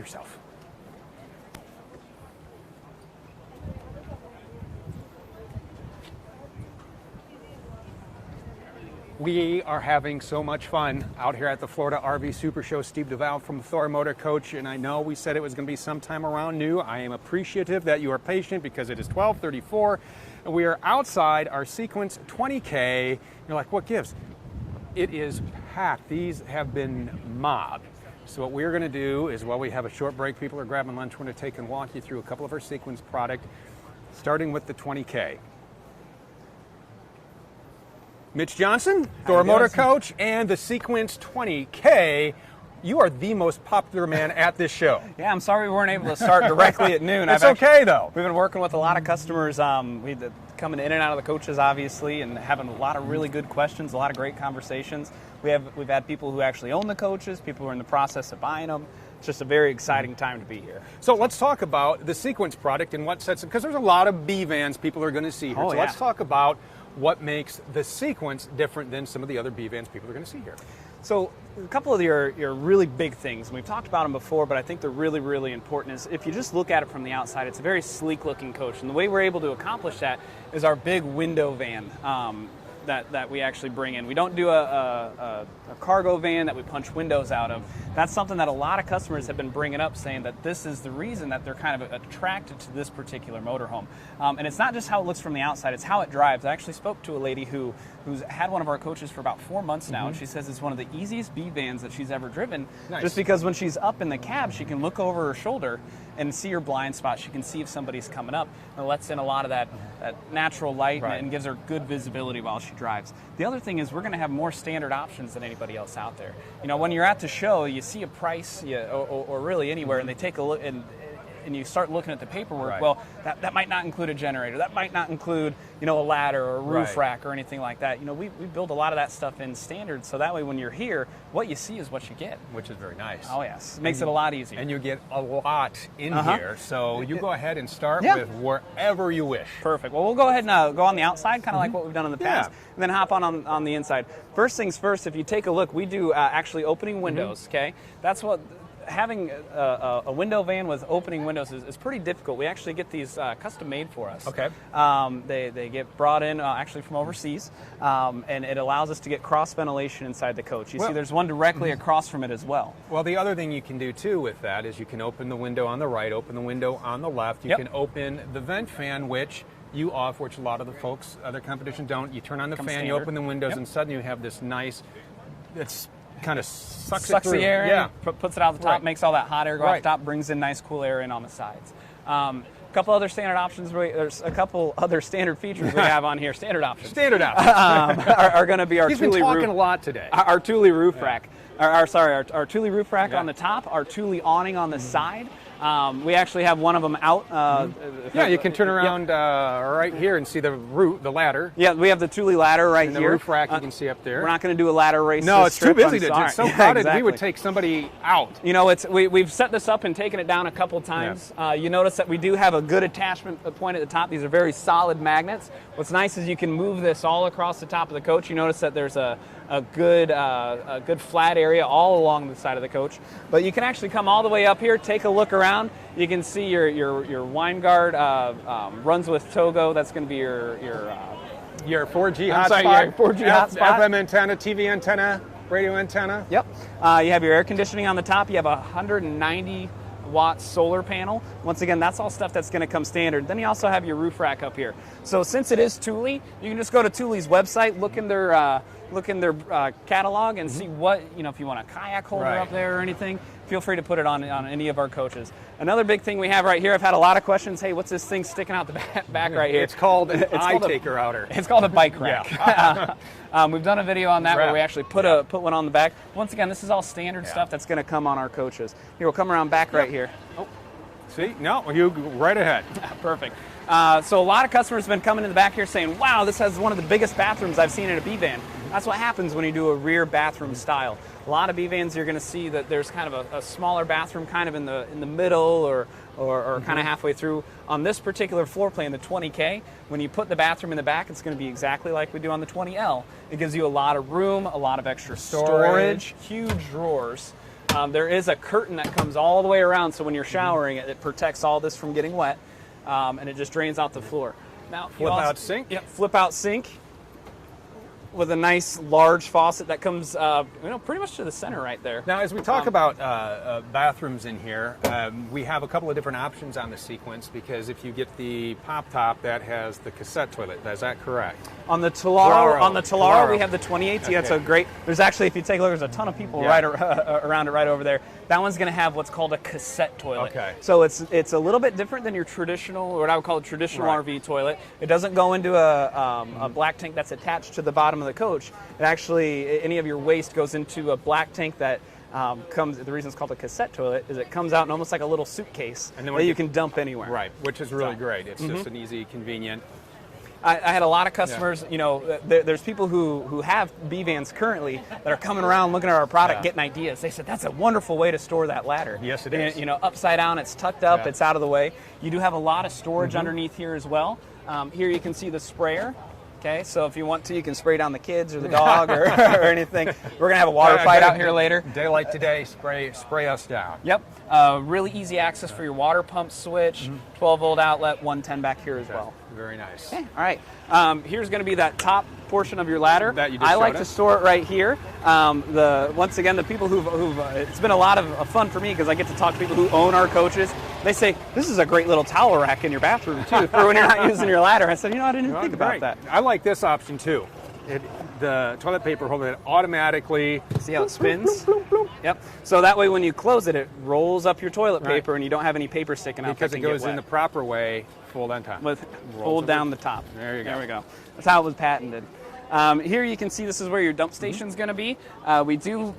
yourself. We are having so much fun out here at the Florida RV Super Show. Steve DeVal from Thor Motor Coach, and I know we said it was going to be sometime around noon. I am appreciative that you are patient because it is 12:34, and we are outside our Sequence 20K. You're like, what gives? It is packed. These have been mobbed. So what we're going to do is, while we have a short break, people are grabbing lunch, we're going to take and walk you through a couple of our Sequence product, starting with the 20K. Mitch Johnson, Thor Motor Coach, and the Sequence 20K. You are the most popular man at this show. Yeah, I'm sorry we weren't able to start directly at noon. It's okay, though. We've been working with a lot of customers. We've coming in and out of the coaches, obviously, and having a lot of really good questions, a lot of great conversations. We've had people who actually own the coaches, people who are in the process of buying them. It's just a very exciting time to be here. So let's talk about the Sequence product and what sets it, because there's a lot of B vans people are going to see here. Oh, so yeah. let's talk about what makes the Sequence different than some of the other B vans people are going to see here. So a couple of your really big things, and we've talked about them before, but I think they're really, really important, is if you just look at it from the outside, it's a very sleek looking coach. And the way we're able to accomplish that is our big window van that we actually bring in. We don't do a cargo van that we punch windows out of. That's something that a lot of customers have been bringing up, saying that this is the reason that they're kind of attracted to this particular motorhome. And it's not just how it looks from the outside, it's how it drives. I actually spoke to a lady who's had one of our coaches for about 4 months now, and she says it's one of the easiest B vans that she's ever driven. Nice. Just because when she's up in the cab, she can look over her shoulder and see her blind spot. She can see if somebody's coming up, and it lets in a lot of that natural light, right, and gives her good visibility while she drives. The other thing is we're going to have more standard options than anybody else out there. You know, when you're at the show, you see a price, or really anywhere, and they take a look, and you start looking at the paperwork, right, well, that might not include a generator, that might not include, a ladder or a roof right, rack or anything like that. We build a lot of that stuff in standard, so that way when you're here, what you see is what you get. Which is very nice. Oh yes, it makes it a lot easier. And you get a lot in here, so you go ahead and start Yeah. with wherever you wish. Perfect. Well, we'll go ahead and go on the outside, kind of like what we've done in the past, and then hop on the inside. First things first, if you take a look, we do actually opening windows, okay? That's what... Having a window van with opening windows is pretty difficult. We actually get these custom made for us. Okay. They get brought in actually from overseas, and it allows us to get cross ventilation inside the coach. You see there's one directly across from it as well. Well, the other thing you can do too with that is you can open the window on the right, open the window on the left. You can open the vent fan, which you offer, which a lot of the folks, other competition don't. You turn on the fan, standard. you open the windows, and suddenly you have this nice, it's kind of sucks the air in, puts it out the top, Right. makes all that hot air go out Right. the top, brings in nice cool air in on the sides. A couple other standard options. There's a couple other standard features we have on here. Standard options. Standard options. Are going to be our He's been Thule talking roof, a lot today. our Thule roof rack. Our Thule roof rack on the top, our Thule awning on the side. We actually have one of them out. Yeah, you can turn around right here and see the ladder. Yeah, we have the Thule ladder right And the here. roof rack you can see up there. We're not going to do a ladder race. No, this it's too trip, busy. I'm sorry. It's so Yeah, crowded. exactly. We would take somebody out. We've set this up and taken it down a couple times. You notice that we do have a good attachment point at the top. These are very solid magnets. What's nice is you can move this all across the top of the coach. You notice that there's a good flat area all along the side of the coach. But you can actually come all the way up here, take a look around. You can see your wine guard runs with Togo. That's going to be your 4G I'm hotspot. sorry, your 4G hotspot. FM antenna, TV antenna, radio antenna. Yep. You have your air conditioning on the top. You have a 190 watt solar panel. Once again, that's all stuff that's going to come standard. Then you also have your roof rack up here. So since it is Thule, you can just go to Thule's website, look in their catalog, and see what, if you want a kayak holder up there or anything, feel free to put it on any of our coaches. Another big thing we have right here, I've had a lot of questions, hey, what's this thing sticking out the back right here? It's called an eye taker outer. It's called a bike rack. We've done a video on that where we actually put one on the back. Once again, this is all standard stuff that's going to come on our coaches. Here, we'll come around back right here. Oh, see? No, you go right ahead. Perfect. So a lot of customers have been coming in the back here saying, wow, this has one of the biggest bathrooms I've seen in a B-van. That's what happens when you do a rear bathroom style. A lot of B-vans, you're going to see that there's kind of a smaller bathroom kind of in the middle or kind of halfway through. On this particular floor plan, the 20K, when you put the bathroom in the back, it's going to be exactly like we do on the 20L. It gives you a lot of room, a lot of extra storage, huge drawers. There is a curtain that comes all the way around, so when you're showering, it protects all this from getting wet, and it just drains out the floor. Now, Flip out sink. Yep, flip out sink with a nice large faucet that comes, pretty much to the center right there. Now, as we talk about bathrooms in here, we have a couple of different options on the Sequence, because if you get the pop top, that has the cassette toilet. Is that correct? On the Talaro, we have the 2018. Okay. That's a great. There's actually, if you take a look, there's a ton of people right around it right over there. That one's going to have what's called a cassette toilet. Okay. So it's a little bit different than your traditional, or what I would call a traditional RV toilet. It doesn't go into a black tank that's attached to the bottom of the coach. It actually, any of your waste goes into a black tank that comes. The reason it's called a cassette toilet is it comes out in almost like a little suitcase that you can dump anywhere. Right, which is really great. It's just an easy, convenient. I had a lot of customers, there's people who have B-Vans currently that are coming around looking at our product, getting ideas. They said, that's a wonderful way to store that ladder. Yes, it is. And, upside down, it's tucked up, it's out of the way. You do have a lot of storage underneath here as well. Here you can see the sprayer. Okay, so if you want to, you can spray down the kids or the dog or anything. We're going to have a water fight out here later. Day like today, spray us down. Yep. Really easy access for your water pump switch, 12-volt outlet, 110 back here as well. Very nice. Okay, all right. Here's going to be that top portion of your ladder. That you just I like showed to us. store it right here. Once again, the people who've it's been a lot of fun for me because I get to talk to people who own our coaches. They say, this is a great little towel rack in your bathroom, too, for when you're not using your ladder. I said, I didn't even think about that. I like this option, too. The toilet paper holder that automatically... See how it spins? Yep. So that way when you close it, it rolls up your toilet paper and you don't have any paper sticking out. Because it goes in the proper way, fold on top. Fold down the top. There you go. There we go. That's how it was patented. Here you can see this is where your dump station is going to be. We do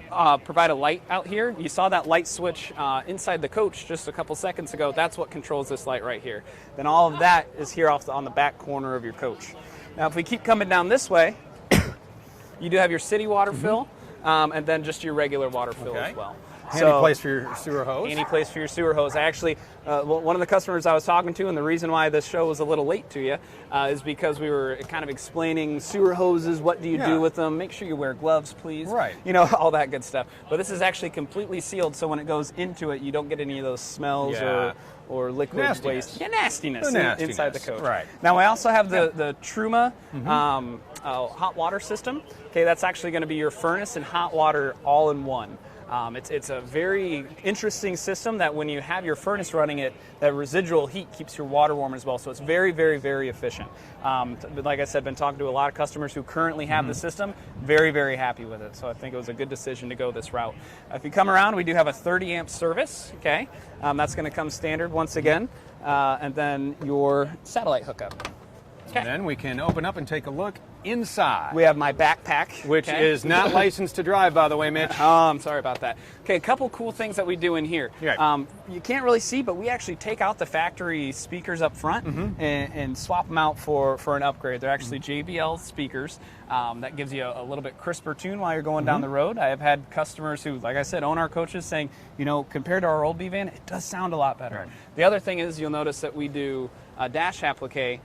provide a light out here. You saw that light switch inside the coach just a couple seconds ago. That's what controls this light right here. Then all of that is here on the back corner of your coach. Now if we keep coming down this way, you do have your city water fill and then just your regular water fill as well. Handy place for your sewer hose. Handy place for your sewer hose. Actually, one of the customers I was talking to, and the reason why this show was a little late to you, is because we were kind of explaining sewer hoses, what do you do with them, make sure you wear gloves, please. Right. All that good stuff. But this is actually completely sealed, so when it goes into it, you don't get any of those smells or liquid waste. Nastiness inside the coach. Right. Now, I also have the Truma hot water system. Okay, that's actually going to be your furnace and hot water all in one. It's a very interesting system that when you have your furnace running, that residual heat keeps your water warm as well. So it's very, very, very efficient. Like I said, been talking to a lot of customers who currently have the system. Very, very happy with it. So I think it was a good decision to go this route. If you come around, we do have a 30 amp service. Okay, that's going to come standard once again, and then your satellite hookup. Okay. And then we can open up and take a look inside. We have my backpack. Which is not licensed to drive, by the way, Mitch. Oh, I'm sorry about that. Okay, a couple cool things that we do in here. Right. You can't really see, but we actually take out the factory speakers up front and swap them out for an upgrade. They're actually JBL speakers. That gives you a little bit crisper tune while you're going down the road. I have had customers who, like I said, own our coaches saying, compared to our old B-Van, it does sound a lot better. Right. The other thing is you'll notice that we do dash applique,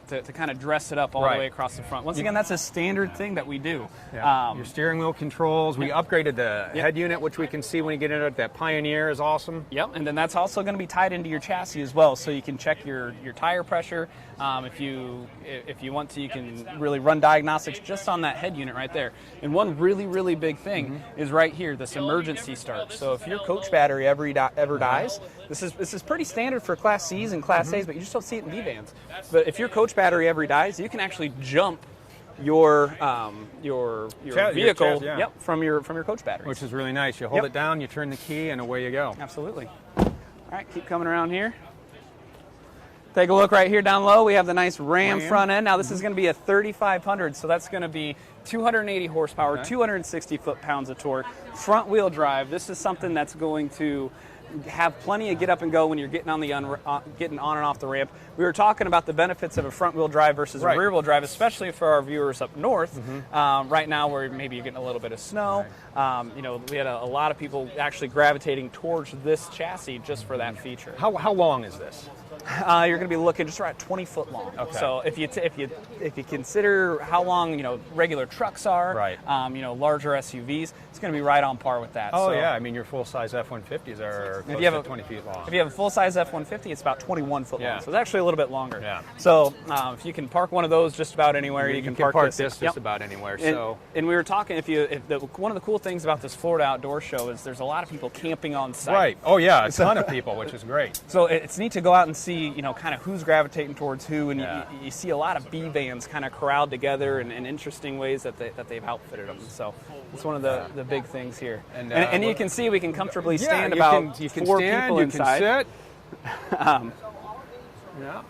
to kind of dress it up all the way across the front. Once again, that's a standard thing that we do. Yeah. Your steering wheel controls. We upgraded the head unit, which we can see when you get into it. That Pioneer is awesome. Yep, and then that's also going to be tied into your chassis as well, so you can check your tire pressure. If you want to, you can really run diagnostics just on that head unit right there. And one really, really big thing is right here, this emergency start. So if your coach battery ever dies, this is pretty standard for Class C's and Class A's, but you just don't see it in B-Vans. But if your coach battery ever dies, you can actually jump your vehicle from your coach battery, which is really nice. You hold it down, you turn the key, and away you go. Absolutely. All right, keep coming around here. Take a look right here down low. We have the nice Ram front end. Now this is going to be a 3500, so that's going to be 280 horsepower, 260 foot-pounds of torque, front wheel drive. This is something that's going to have plenty of get up and go when you're getting on getting on and off the ramp. We were talking about the benefits of a front wheel drive versus a rear wheel drive, especially for our viewers up north. Right now, where maybe you're getting a little bit of snow. We had a lot of people actually gravitating towards this chassis just for that feature. How long is this? you're going to be looking just right at 20 foot long. Okay. So if you consider how long regular trucks are, right. Larger SUVs, it's going to be right on par with that. Oh so, yeah, I mean your full size F-150s are close to 20 feet long. If you have a full size F-150, it's about 21 foot long. So it's actually a little bit longer. Yeah. So if you can park one of those just about anywhere, you can park this just yep. about anywhere. And we were talking, one of the cool things about this Florida Outdoor Show is there's a lot of people camping on site. Right. Oh yeah, a ton of people, which is great. So it's neat to go out and see, kind of who's gravitating towards who, and yeah. you see a lot of B vans kind of corralled together in interesting ways that they've outfitted them. So it's one of the big things here. And you can see we can comfortably stand about 4 people inside. You can sit. Yeah.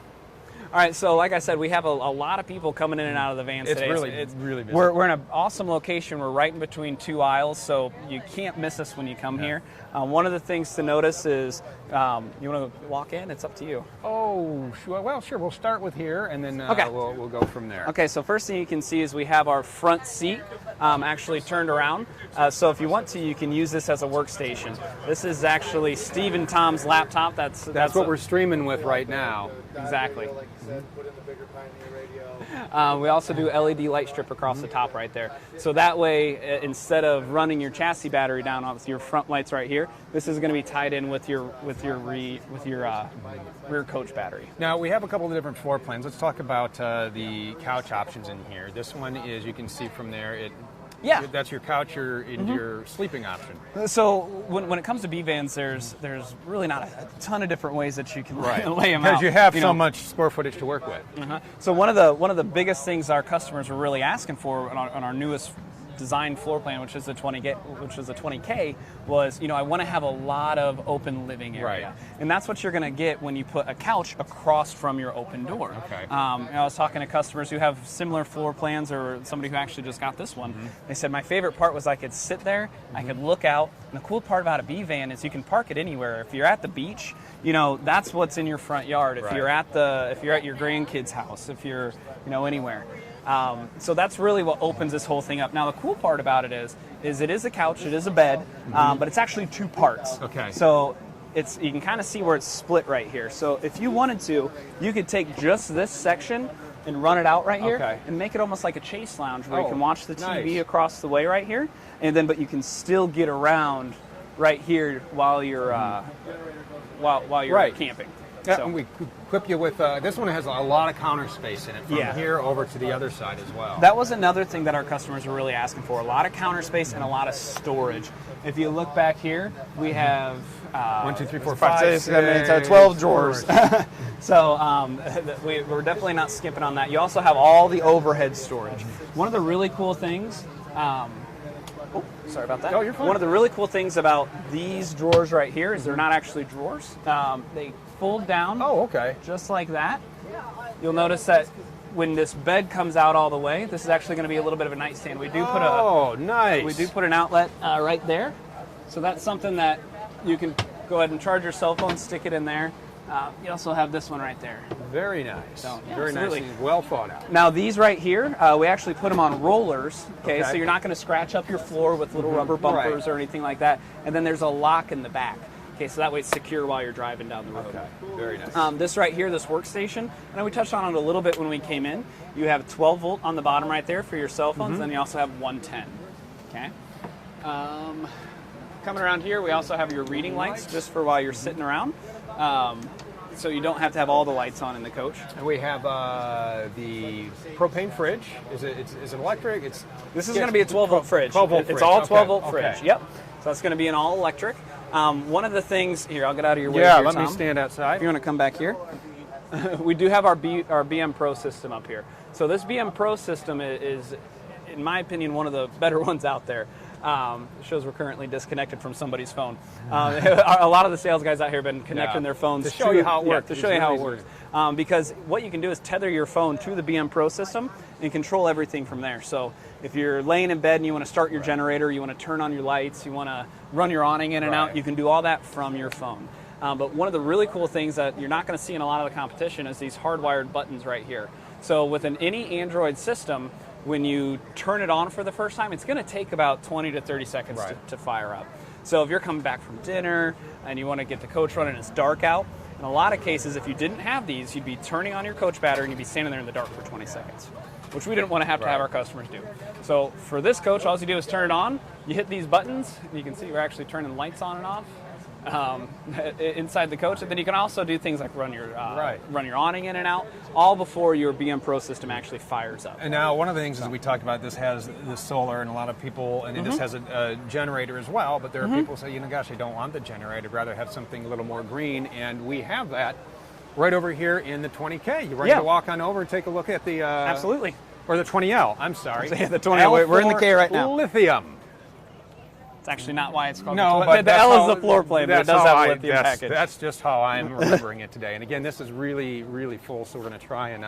All right, so like I said, we have a lot of people coming in and out of the vans today. It's really busy. We're in an awesome location. We're right in between 2 aisles, so you can't miss us when you come here. One of the things to notice is, you want to walk in? It's up to you. Oh, sure. Well, sure. We'll start with here, and then okay. we'll go from there. Okay, so first thing you can see is we have our front seat actually turned around. So if you want to, you can use this as a workstation. This is actually Steve and Tom's laptop. That's what we're streaming with right now. Exactly. We also do LED light strip across the top right there. So that way, instead of running your chassis battery down with your front lights right here, this is going to be tied in with your rear coach battery. Now we have a couple of different floor plans. Let's talk about the couch options in here. This one is, you can see from there, that's your couch, your sleeping option. So when it comes to B vans, there's really not a ton of different ways that you can lay them out. Because you have so much square footage to work with. So one of the biggest things our customers were really asking for on our newest design floor plan, which is the 20K, was I want to have a lot of open living area, and that's what you're going to get when you put a couch across from your open door. Okay. I was talking to customers who have similar floor plans, or somebody who actually just got this one. They said my favorite part was I could sit there, I could look out, and the cool part about a B van is you can park it anywhere. If you're at the beach, that's what's in your front yard. If you're at your grandkids' house, if you're anywhere. So that's really what opens this whole thing up. Now, the cool part about it is it is a couch, it is a bed, but it's actually 2 parts. Okay. So you can kind of see where it's split right here. So if you wanted to, you could take just this section and run it out right here and make it almost like a chase lounge where you can watch the TV across the way right here, but you can still get around right here while you're camping. Yeah, and we equip you with, this one has a lot of counter space in it, from here over to the other side as well. That was another thing that our customers were really asking for, a lot of counter space and a lot of storage. If you look back here, we have 1, 2, 3, 4, 5, 6, 12 drawers. So we're definitely not skipping on that. You also have all the overhead storage. One of the really cool things, sorry about that. Oh, you're fine. One of the really cool things about these drawers right here is they're not actually drawers. They fold down just like that. You'll notice that when this bed comes out all the way, this is actually going to be a little bit of a nightstand. We do put nice. We do put an outlet right there. So that's something that you can go ahead and charge your cell phone, stick it in there. You also have this one right there. Very nice. So, very nice. Really well thought out. Now these right here, we actually put them on rollers. Okay, so you're not going to scratch up your floor with little rubber bumpers or anything like that. And then there's a lock in the back. Okay, so that way it's secure while you're driving down the road. Okay, very nice. This right here, this workstation, I know we touched on it a little bit when we came in. You have 12 volt on the bottom right there for your cell phones, and then you also have 110. Okay. Coming around here, we also have your reading lights just for while you're sitting around. So you don't have to have all the lights on in the coach. And we have the propane fridge. Is it electric? This is going to be a 12 volt fridge. 12 volt fridge. It's all 12 volt fridge. Yep. So that's going to be an all electric. One of the things here, I'll get out of your way. Yeah, here, let Tom. me stand outside. If you want to come back here, we do have our BM Pro system up here. So this BM Pro system is, in my opinion, one of the better ones out there. It shows we're currently disconnected from somebody's phone. A lot of the sales guys out here have been connecting their phones to show you how it works. To show you how it works. Because what you can do is tether your phone to the BM Pro system and control everything from there. So if you're laying in bed and you want to start your generator, you want to turn on your lights, you want to run your awning in and out, you can do all that from your phone. But one of the really cool things that you're not going to see in a lot of the competition is these hardwired buttons right here. So with any Android system, when you turn it on for the first time, it's going to take about 20 to 30 seconds to fire up. So if you're coming back from dinner and you want to get the coach running and it's dark out, In a lot of cases, if you didn't have these, you'd be turning on your coach battery and you'd be standing there in the dark for 20 seconds, which we didn't want to have our customers do. So for this coach, all you do is turn it on, you hit these buttons, and you can see we're actually turning the lights on and off inside the coach. And then you can also do things like run your awning in and out, all before your BM Pro system actually fires up. And now one of the things is we talked about, this has the solar, and a lot of people, and this has a generator as well, but there are people who say, gosh, I don't want the generator, I'd rather have something a little more green, and we have that right over here in the 20K. You ready to walk on over and take a look at the... Absolutely. Or the 20L, I'm sorry. The 20L, we're in the K right now. Lithium. It's actually not why it's called the L is the floor plan, but it does have a lithium package. That's just how I'm remembering it today. And again, this is really, really full, so we're going to try and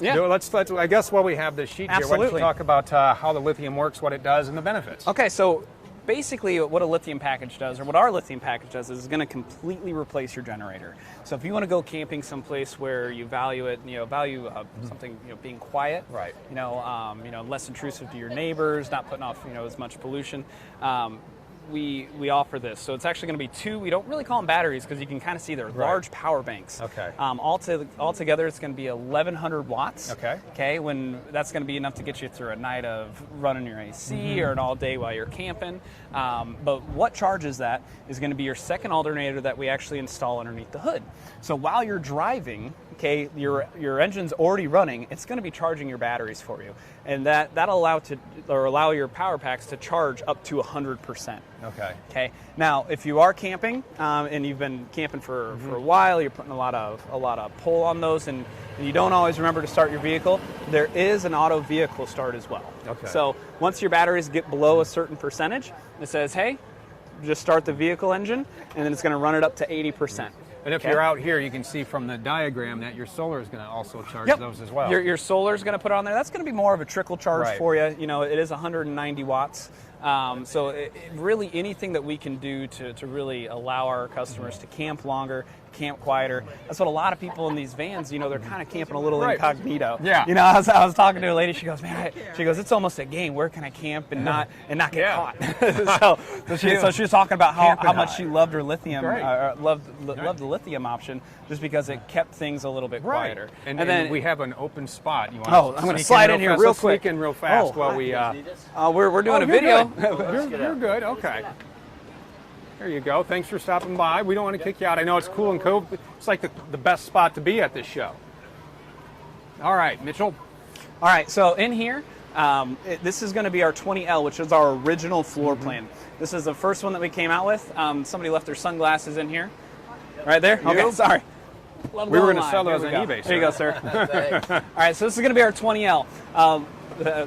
let's. I guess while we have this sheet here, why don't you talk about how the lithium works, what it does, and the benefits. Okay, so basically what a lithium package does, or what our lithium package does, is going to completely replace your generator. So if you want to go camping someplace where you value it, something, being quiet, right? Less intrusive to your neighbors, not putting off, as much pollution. We offer this. So it's actually going to be two, we don't really call them batteries because you can kind of see they're large power banks. Okay. Altogether it's going to be 1,100 watts. Okay. Okay, when that's going to be enough to get you through a night of running your AC or an all day while you're camping. But what charges that is going to be your second alternator that we actually install underneath the hood. So while you're driving, okay, your engine's already running, it's going to be charging your batteries for you. And that'll allow your power packs to charge up to 100%. Okay. Now, if you are camping and you've been camping for a while, you're putting a lot of pull on those, and you don't always remember to start your vehicle, there is an auto vehicle start as well. Okay. So once your batteries get below a certain percentage, it says, hey, just start the vehicle engine, and then it's going to run it up to 80%. And if you're out here, you can see from the diagram that your solar is going to also charge those as well. Your solar is going to put it on there. That's going to be more of a trickle charge for you. It is 190 watts. So really anything that we can do to really allow our customers to camp longer, camp quieter. That's what a lot of people in these vans, they're kind of camping a little incognito. Yeah. I was talking to a lady. She goes, it's almost a game. Where can I camp and not get caught? so she was talking about how much she loved her lithium, loved the lithium option, just because it kept things a little bit quieter. And then we have an open spot. You want I'm going to slide in here real quick. Sneak in real fast while we. We're doing a video. You're good. Okay. There you go. Thanks for stopping by. We don't want to kick you out. I know it's cool and cool. It's like the best spot to be at this show. All right, Mitchell. All right, so in here, this is going to be our 20L, which is our original floor plan. This is the first one that we came out with. Somebody left their sunglasses in here. Right there? Okay, sorry. We were going to sell those on eBay. There you go, sir. All right, so this is going to be our 20L.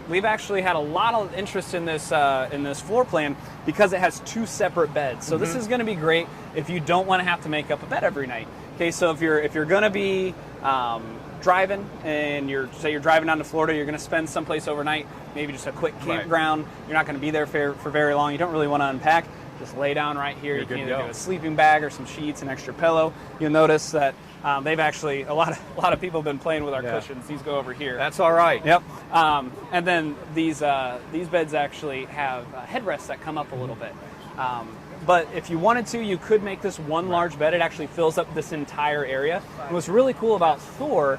We've actually had a lot of interest in this floor plan because it has two separate beds. So this is going to be great if you don't want to have to make up a bed every night. Okay, so if you're going to be driving and you're driving down to Florida, you're going to spend someplace overnight, maybe just a quick campground. You're not going to be there for very long. You don't really want to unpack. Just lay down right here. You can either do a sleeping bag or some sheets, an extra pillow. You'll notice that they've actually a lot of people have been playing with our cushions. These go over here. That's all right. Yep. And then these beds actually have headrests that come up a little bit. But if you wanted to, you could make this one large bed. It actually fills up this entire area. And what's really cool about Thor,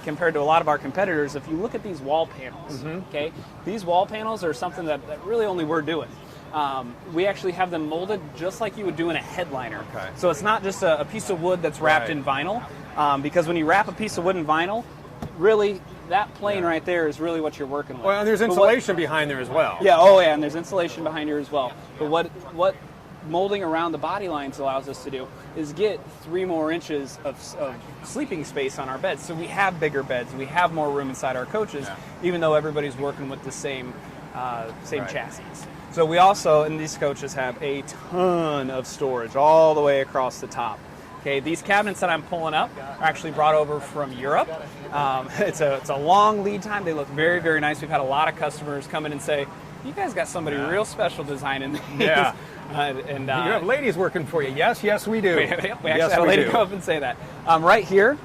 compared to a lot of our competitors, if you look at these wall panels, okay, these wall panels are something that really only we're doing. We actually have them molded just like you would do in a headliner. Okay. So it's not just a piece of wood that's wrapped in vinyl, because when you wrap a piece of wood in vinyl, really that plane right there is really what you're working with. Well, and there's insulation behind there as well. Yeah, and there's insulation behind here as well. But what molding around the body lines allows us to do is get 3 more inches of sleeping space on our beds. So we have bigger beds, we have more room inside our coaches, even though everybody's working with the same chassis. So we also, in these coaches, have a ton of storage all the way across the top. Okay, these cabinets that I'm pulling up are actually brought over from Europe. It's a long lead time. They look very, very nice. We've had a lot of customers come in and say, you guys got somebody real special designing these. Yeah. And you have ladies working for you. Yes, we do. We actually had a lady come up and say that. Right here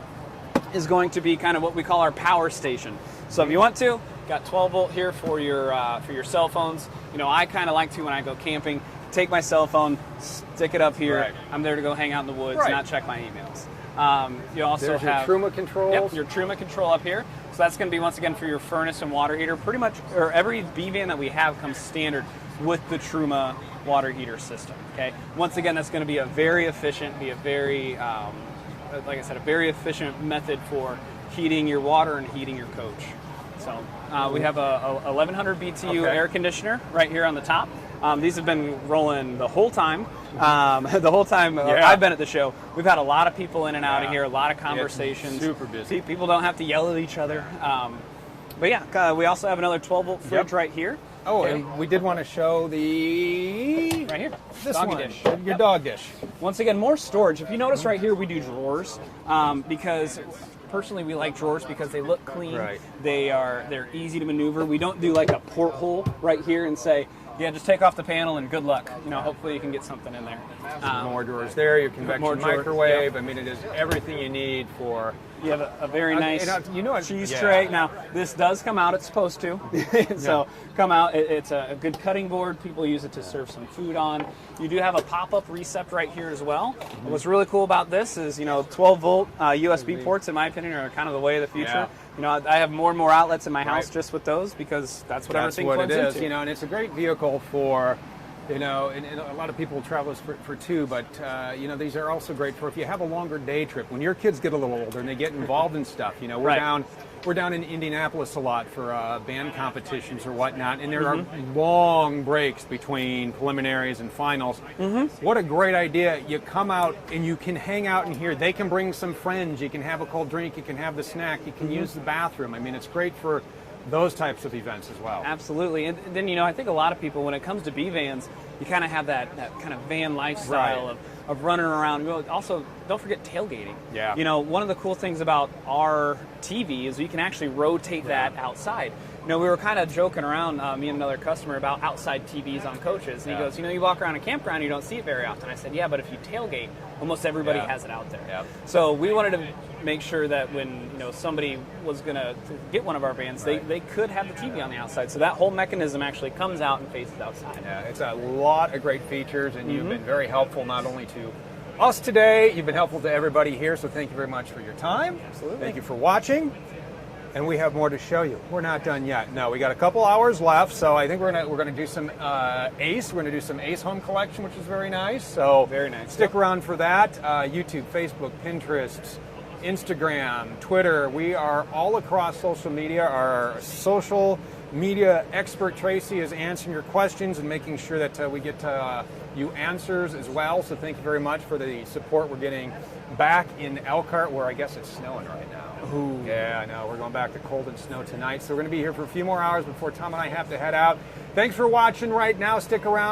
is going to be kind of what we call our power station. So if you want to, got 12 volt here for your cell phones. I kind of like to, when I go camping, take my cell phone, stick it up here. Right. I'm there to go hang out in the woods, Right. not check my emails. You also There's have your Truma controls. Yep, your Truma control up here. So that's going to be, once again, for your furnace and water heater. Pretty much, or every B van that we have comes standard with the Truma water heater system. Okay. Once again, that's going to be a very efficient, like I said, a very efficient method for heating your water and heating your coach. So we have a 1100 BTU air conditioner right here on the top. These have been rolling the whole time. The whole time I've been at the show, we've had a lot of people in and out of here, a lot of conversations. It's super busy. People don't have to yell at each other. But yeah, we also have another 12-volt fridge right here. Oh, and we did want to show the... Right here. This Doggy one, dish. your dog dish. Once again, more storage. If you notice right here, we do drawers because personally we like drawers because they look clean. Right. They're easy to maneuver. We don't do like a porthole right here and say, yeah, just take off the panel and good luck. Hopefully you can get something in there. More drawers there. Your convection more drawer- microwave. yep. I mean, it is everything you need for... You have a very nice cheese yeah. tray. Now, this does come out. It's supposed to. So come out. It's a good cutting board. People use it to serve some food on. You do have a pop-up recept right here as well. And what's really cool about this is, 12-volt USB ports, in my opinion, are kind of the way of the future. Yeah. I have more and more outlets in my house just with those because that's what everything plugs it is. into. And it's a great vehicle for... and a lot of people travel for two, but these are also great for if you have a longer day trip. When your kids get a little older and they get involved in stuff, we're down in Indianapolis a lot for band competitions or whatnot, and there are long breaks between preliminaries and finals. What a great idea! You come out and you can hang out in here. They can bring some friends. You can have a cold drink. You can have the snack. You can use the bathroom. I mean, it's great for those types of events as well. Absolutely. And then, I think a lot of people, when it comes to B-Vans, you kind of have that kind of van lifestyle of running around. Also, don't forget tailgating. Yeah. One of the cool things about our TV is you can actually rotate that outside. We were kind of joking around, me and another customer, about outside TVs on coaches. And he goes, you walk around a campground, you don't see it very often. I said, yeah, but if you tailgate, almost everybody has it out there. Yep. So we wanted to make sure that when somebody was going to get one of our vans, they could have the TV on the outside. So that whole mechanism actually comes out and faces outside. Yeah, it's a lot of great features, and you've been very helpful not only to us today, you've been helpful to everybody here, so thank you very much for your time. Absolutely. Thank you for watching. And we have more to show you. We're not done yet. No, we got a couple hours left, so I think we're gonna do some Ace. We're gonna do some Ace home collection, which is very nice. So very nice. Stick around for that. YouTube, Facebook, Pinterest, Instagram, Twitter. We are all across social media. Our social media expert Tracy is answering your questions and making sure that we get you answers as well. So thank you very much for the support we're getting back in Elkhart, where I guess it's snowing right now. Ooh. Yeah, I know. We're going back to cold and snow tonight. So we're going to be here for a few more hours before Tom and I have to head out. Thanks for watching right now. Stick around.